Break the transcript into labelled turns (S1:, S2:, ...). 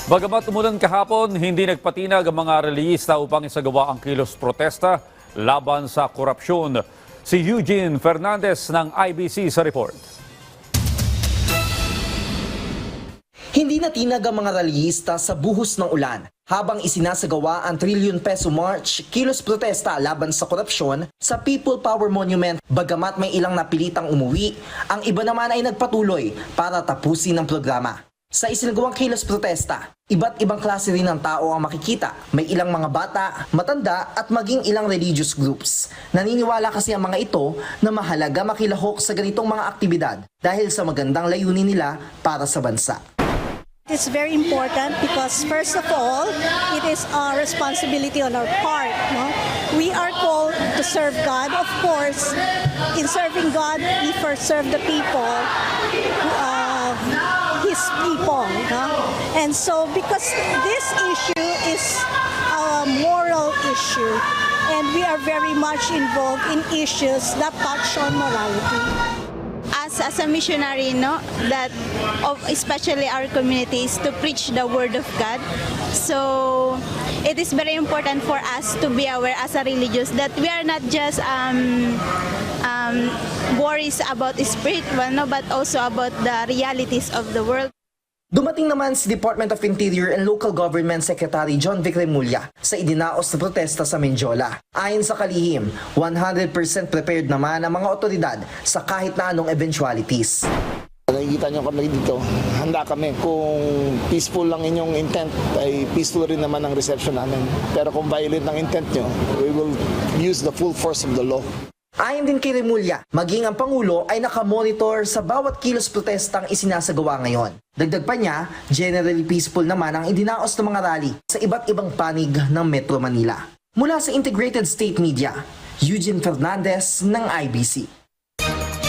S1: Bagamat umulan kahapon, hindi nagpatinag ang mga relihista upang isagawa ang kilos protesta laban sa korupsyon. Si Eugene Fernandez ng IBC sa report.
S2: Hindi natinag ang mga relihista sa buhos ng ulan habang isinasagawa ang trilyon-peso march kilos protesta laban sa korupsyon sa People Power Monument. Bagamat may ilang napilitang umuwi, ang iba naman ay nagpatuloy para tapusin ang programa. Sa isinagawang kilos protesta, iba't ibang klase rin ng tao ang makikita. May ilang mga bata, matanda at maging ilang religious groups. Naniniwala kasi ang mga ito na mahalaga makilahok sa ganitong mga aktibidad dahil sa magandang layunin nila para sa bansa.
S3: It's very important because first of all, it is a responsibility on our part. No? We are called to serve God. Of course, in serving God, we first serve the people, His people. No? And so because this issue is a moral issue, and we are very much involved in issues that touch on morality.
S4: As a missionary, no, that especially our communities to preach the word of God. So it is very important for us to be aware as a religious that we are not just worries about spiritual, no, but also about the realities of the world.
S2: Dumating naman si Department of Interior and Local Government Secretary John Vic Remulla sa idinaos na protesta sa Menjola. Ayon sa kalihim, 100% prepared naman ang mga otoridad sa kahit na anong eventualities.
S5: Nakikita nyo kami dito, handa kami. Kung peaceful lang inyong intent, ay peaceful rin naman ang reception namin. Pero kung violent ang intent nyo, we will use the full force of the law.
S2: Ayon din kay Remulla, maging ang Pangulo ay nakamonitor sa bawat kilos protestang isinasagawa ngayon. Dagdag pa niya, generally peaceful naman ang idinaos ng mga rally sa iba't ibang panig ng Metro Manila. Mula sa Integrated State Media, Eugene Fernandez ng IBC.